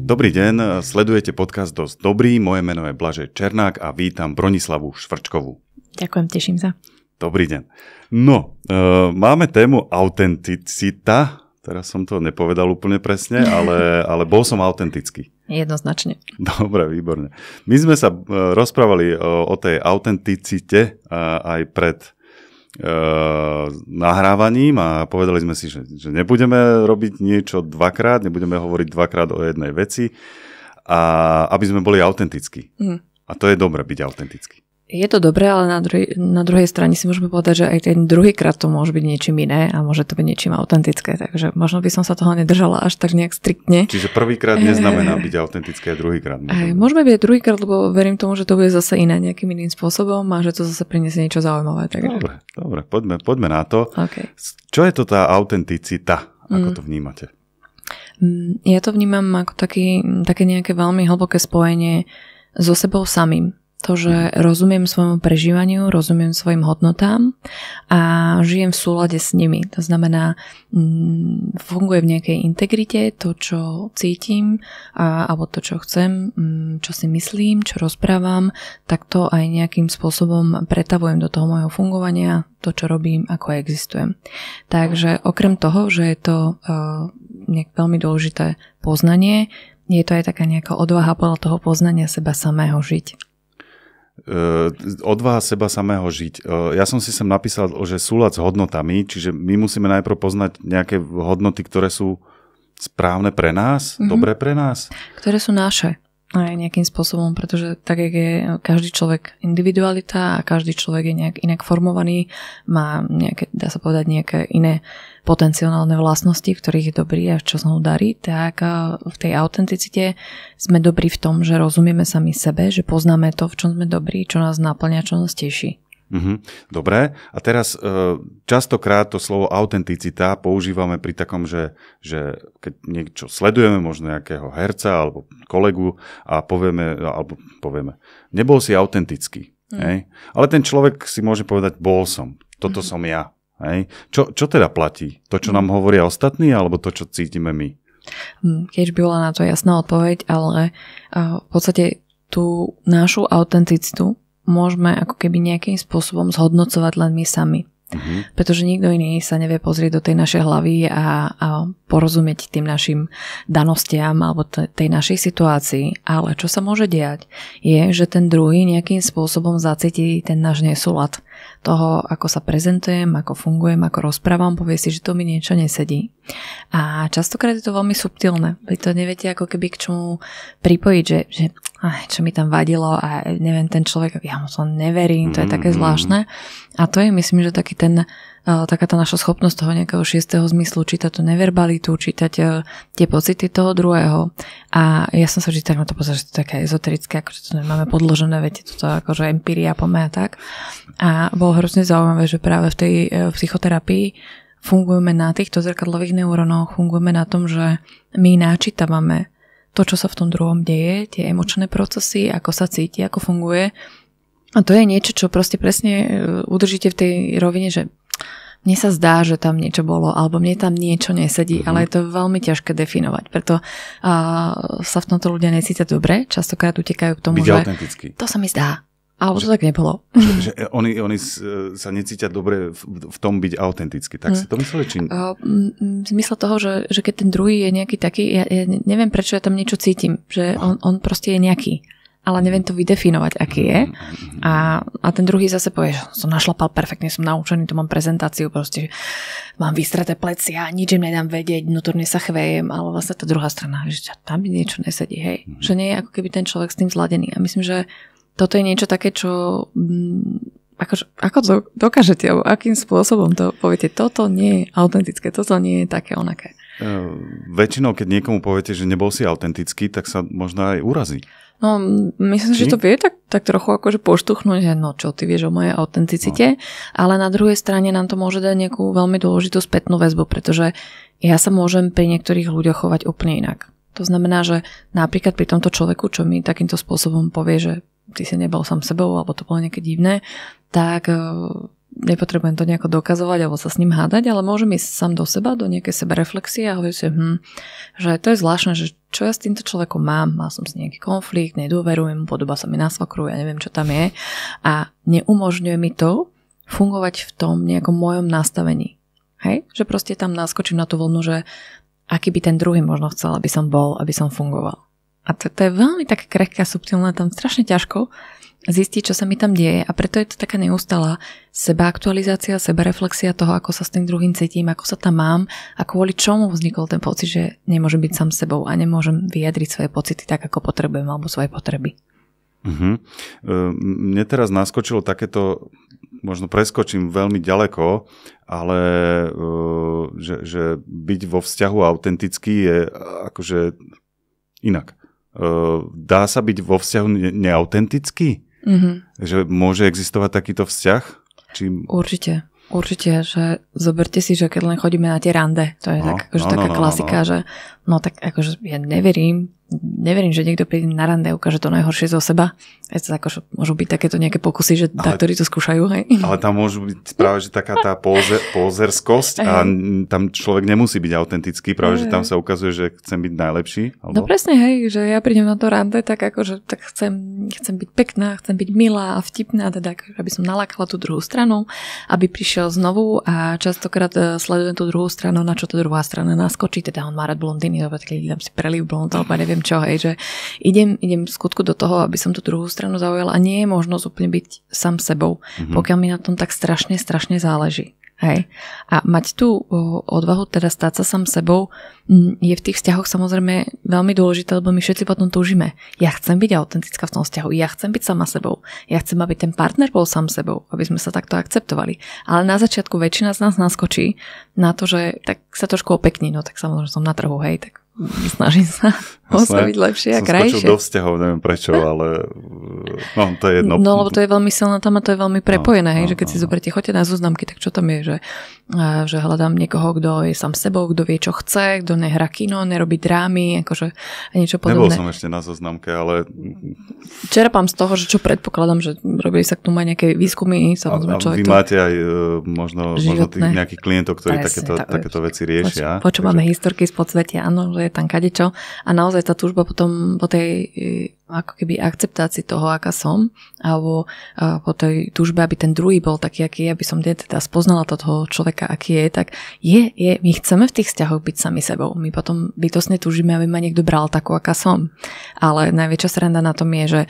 Dobrý deň, sledujete podcast Dosť dobrý, moje meno je Blažej Černák a vítam Bronislavu Švrčkovú. Ďakujem, teším sa. Dobrý deň. No, máme tému autenticita, teraz som to nepovedal úplne presne, ale bol som autentický. Jednoznačne. Dobre, výborne. My sme sa rozprávali o tej autenticite aj pred nahrávaním a povedali sme si, že nebudeme robiť niečo dvakrát, nebudeme hovoriť dvakrát o jednej veci, a aby sme boli autentickí. A to je dobré byť autentický. Je to dobré, ale na druhej strane si môžeme povedať, že aj ten druhýkrát to môže byť niečím iné a môže to byť niečím autentické, takže možno by som sa toho nedržala až tak nejak striktne. Čiže prvýkrát neznamená byť autentické a druhýkrát. Môžeme byť druhýkrát, lebo verím tomu, že to bude zase iné nejakým iným spôsobom a že to zase priniesie niečo zaujímavé. Takže... Dobre, poďme na to. Okay. Čo je to tá autenticita? Ako to vnímate? Ja to vnímam ako také nejaké veľmi hlboké spojenie so sebou samým. To, že rozumiem svojmu prežívaniu, rozumiem svojim hodnotám a žijem v súlade s nimi. To znamená, funguje v nejakej integrite to, čo cítim alebo to, čo chcem, čo si myslím, čo rozprávam, tak to aj nejakým spôsobom pretavujem do toho môjho fungovania, to, čo robím, ako existujem. Takže okrem toho, že je to veľmi dôležité poznanie, je to aj taká nejaká odvaha podľa toho poznania seba samého žiť. Odvaha seba samého žiť. Ja som si sem napísal, že súlad s hodnotami, čiže my musíme najprv poznať nejaké hodnoty, ktoré sú správne pre nás, dobré pre nás. Ktoré sú naše aj nejakým spôsobom, pretože tak, jak je každý človek individualita a každý človek je nejak inak formovaný, má nejaké, dá sa povedať, nejaké iné potenciálne vlastnosti, v ktorých je dobrý a čo sa mu darí, tak v tej autenticite sme dobrí v tom, že rozumieme sami sebe, že poznáme to, v čom sme dobrí, čo nás naplňa, čo nás teší. Dobre, a teraz častokrát to slovo autenticita používame pri takom, že keď niečo sledujeme, možno nejakého herca alebo kolegu a povieme, nebol si autentický. Hej? Ale ten človek si môže povedať, bol som, toto som ja. Hej? Čo teda platí? To, čo nám hovoria ostatní, alebo to, čo cítime my? Keď by bola na to jasná odpoveď, ale v podstate tú našu autenticitu môžeme ako keby nejakým spôsobom zhodnocovať len my sami. Pretože nikto iný sa nevie pozrieť do tej našej hlavy a porozumieť tým našim danostiam alebo tej našej situácii. Ale čo sa môže diať, je, že ten druhý nejakým spôsobom zacíti ten náš nesúlad toho, ako sa prezentujem, ako fungujem, ako rozprávam, povie si, že to mi niečo nesedí. A častokrát je to veľmi subtilné. Vy to neviete ako keby k čomu pripojiť, že čo mi tam vadilo a neviem, ten človek, ja mu to neverím, to je také zvláštne. A to je, myslím, že taký taká tá naša schopnosť toho nejakého šiesteho zmyslu, čítať tú neverbalitu, čítať tie pocity toho druhého. A ja som sa vždy tak na to pozrela, že to je také ezoterické, akože to nemáme podložené, viete, toto akože empiria poďme a tak. A bolo hrozne zaujímavé, že práve v tej psychoterapii fungujeme na týchto zrkadlových neurónoch, fungujeme na tom, že my načítavame to, čo sa v tom druhom deje, tie emočné procesy, ako sa cíti, ako funguje. A to je niečo, čo proste presne udržíte v tej rovine, že mne sa zdá, že tam niečo bolo, alebo mne tam niečo nesedí, ale je to veľmi ťažké definovať. Preto sa v tomto ľudia necítia dobre, častokrát utekajú k tomu, byť že autentický. To sa mi zdá. Alebo to tak nebolo. Že oni sa necítia dobre v tom byť autentický. Tak si to mysleli? Či... Zmysel toho, že keď ten druhý je nejaký taký, ja neviem, prečo ja tam niečo cítim. Že on proste je nejaký. Ale neviem to vydefinovať, aký je. A ten druhý zase povie, že som našlapal perfektne, som naučený, tu mám prezentáciu, proste mám vystreté plecia, nič im nedám vedieť, vnútorne sa chvejem, ale vlastne tá druhá strana, že tam mi niečo nesedí, hej. Že nie je ako keby ten človek s tým zladený. A myslím, že toto je niečo také, čo ako to dokážete, alebo akým spôsobom to poviete, toto nie je autentické, toto nie je také onaké. Väčšinou, keď niekomu poviete, že nebol si autentický, tak sa možno aj urazí. No, myslím, že to vie tak trochu akože poštuchnúť, že no čo, ty vieš o mojej autenticite, ale na druhej strane nám to môže dať nejakú veľmi dôležitú spätnú väzbu, pretože ja sa môžem pri niektorých ľuďoch chovať úplne inak. To znamená, že napríklad pri tomto človeku, čo mi takýmto spôsobom povie, že ty si nebol sám sebou, alebo to bolo nejaké divné, tak nepotrebujem to nejako dokazovať alebo sa s ním hádať, ale môžem ísť sám do seba, do nejakej sebereflexie a hovoriť si, že to je zvláštne, že čo ja s týmto človekom mám, mal som s nejaký konflikt, nedôverujem, podoba sa mi na svokru, ja neviem, čo tam je a neumožňuje mi to fungovať v tom nejakom mojom nastavení. Hej? Že proste tam naskočím na tú vlnu, že aký by ten druhý možno chcel, aby som bol, aby som fungoval. A to je veľmi také krehké a subtilné, tam strašne ťažko zistiť, čo sa mi tam deje a preto je to taká neustála sebaaktualizácia, sebareflexia toho, ako sa s tým druhým cítim, ako sa tam mám a kvôli čomu vznikol ten pocit, že nemôžem byť sám sebou a nemôžem vyjadriť svoje pocity tak, ako potrebujem alebo svoje potreby. Mne teraz naskočilo takéto, možno preskočím veľmi ďaleko, ale že byť vo vzťahu autentický je akože inak. Dá sa byť vo vzťahu neautentický? Že môže existovať takýto vzťah? Určite, že zoberte si, že keď len chodíme na tie rande, to je taká klasika, že no tak akože ja neverím, že niekto príde na rande a ukáže to najhoršie zo seba. Akože môžu byť takéto nejaké pokusy, že ktorí to skúšajú. Hej. Ale tam môžu byť práve, že taká tá pózerskosť a tam človek nemusí byť autentický, práve, že tam sa ukazuje, že chcem byť najlepší. Alebo... No presne, hej, že ja prídem na to rande, tak akože tak chcem byť pekná, chcem byť milá a vtipná, teda aby som nalákala tú druhú stranu, aby prišiel znovu a častokrát sledujem tú druhú stranu, na čo tá druhá strana naskočí, teda on má rád blondíny, keď idem si preliv blond, alebo neviem čo, hej, že idem v skutku do toho, aby som tú druhú stranu zaujala a nie je možnosť úplne byť sám sebou, pokiaľ mi na tom tak strašne záleží. Hej. A mať tú odvahu teda stať sa sám sebou je v tých vzťahoch samozrejme veľmi dôležité, lebo my všetci potom túžime. Ja chcem byť autentická v tom vzťahu, ja chcem byť sama sebou, ja chcem, aby ten partner bol sám sebou, aby sme sa takto akceptovali. Ale na začiatku väčšina z nás naskočí na to, že tak sa trošku opekní, no tak samozrejme som na trhu, hej, tak snažím sa byť lepšie a krajšie. Som skočil do vzťahov, neviem prečo, ale no, to je jedno. No, lebo to je veľmi silná téma, to je veľmi prepojené, hej, že keď si zoberiete, choďte na zoznamky, tak čo tam je, že hľadám niekoho, kto je sám sebou, kto vie, čo chce, kto nehrá kino, nerobí drámy, akože niečo podobné. Nebol som ešte na zoznamke, ale... Čerpám z toho, že čo predpokladám, že robili sa k tomu aj nejaké výskumy. A vy máte aj možno tých nejakých klientov, ktorí takéto veci riešia. Počúvame historky z podsvetia, áno, že je tam kadečo a naozaj tá túžba potom po tej ako keby akceptácii toho, aká som, alebo po tej túžbe, aby ten druhý bol taký, aký je, aby som teda spoznala toho človeka, aký je, tak my chceme v tých vzťahoch byť sami sebou. My potom bytostne túžime, aby ma niekto bral takú, aká som. Ale najväčšia sranda na tom je, že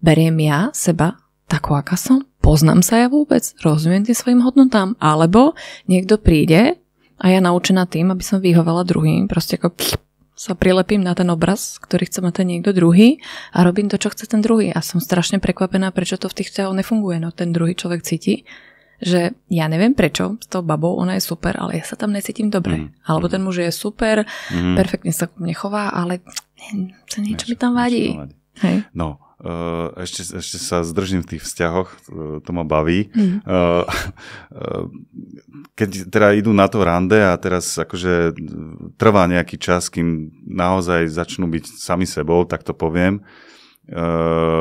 beriem ja seba takú, aká som, poznám sa ja vôbec, rozumiem tým svojim hodnotám, alebo niekto príde a ja naučená tým, aby som vyhovala druhým, proste ako sa prilepím na ten obraz, ktorý chce mať ten niekto druhý a robím to, čo chce ten druhý. A som strašne prekvapená, prečo to v tých vzťahoch nefunguje. No ten druhý človek cíti, že ja neviem prečo, s tou babou ona je super, ale ja sa tam necítim dobre. Alebo ten muž je super, perfektne sa ku mne chová, ale niečo mi tam vadí. Hej. No, ešte sa zdržím v tých vzťahoch, to ma baví. Keď teda idú na to rande a teraz akože trvá nejaký čas, kým naozaj začnú byť sami sebou, tak to poviem,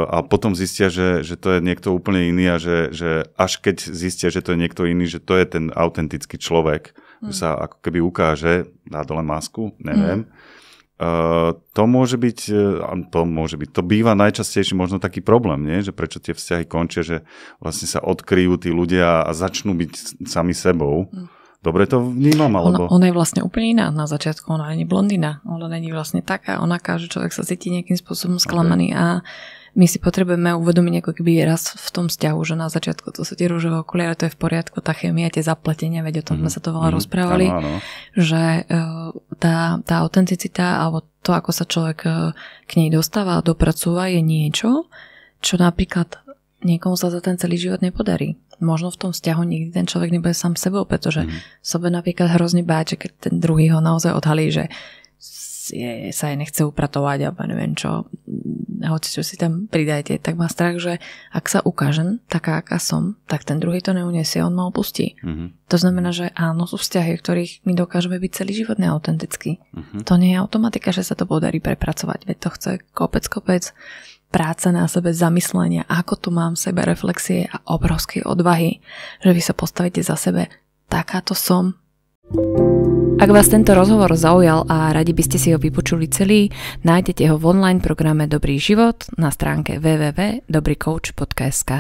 a potom zistia, že to je niekto úplne iný a že až keď zistia, že to je niekto iný, že to je ten autentický človek, že sa ako keby ukáže, dá dole masku, neviem. To býva najčastejší možno taký problém, nie? Že prečo tie vzťahy končia, že vlastne sa odkryjú tí ľudia a začnú byť sami sebou. Dobre to vnímam, alebo... Ona je vlastne úplne iná na začiatku, ona nie je blondína, ona nie je vlastne taká, onaká, že človek sa cíti nejakým spôsobom sklamaný a my si potrebujeme uvedomiť ako keby raz v tom vzťahu, že na začiatku to sú tie rúžové okuliare, to je v poriadku, tá chémia, tie zapletenia, veď o tom sme sa to veľa rozprávali, že tá autenticita alebo to, ako sa človek k nej dostáva a dopracúva, je niečo, čo napríklad niekomu sa za ten celý život nepodarí. Možno v tom vzťahu nikdy ten človek nebude sám sebou, pretože sobe napríklad hrozne báť, že keď ten druhý ho naozaj odhalí, že sa jej nechce upratovať alebo neviem čo, hoci čo si tam pridajte, tak má strach, že ak sa ukážem taká, aká som, tak ten druhý to neuniesie, on ma opustí. To znamená, že áno, sú vzťahy, v ktorých my dokážeme byť celý život neautentický. To nie je automatika, že sa to podarí prepracovať, veď to chce kopec práca na sebe, zamyslenia, ako tu mám v sebe reflexie a obrovskej odvahy, že vy sa postavíte za sebe. Takáto som. Ak vás tento rozhovor zaujal a radi by ste si ho vypočuli celý, nájdete ho v online programe Dobrý život na stránke www.dobrycoach.sk.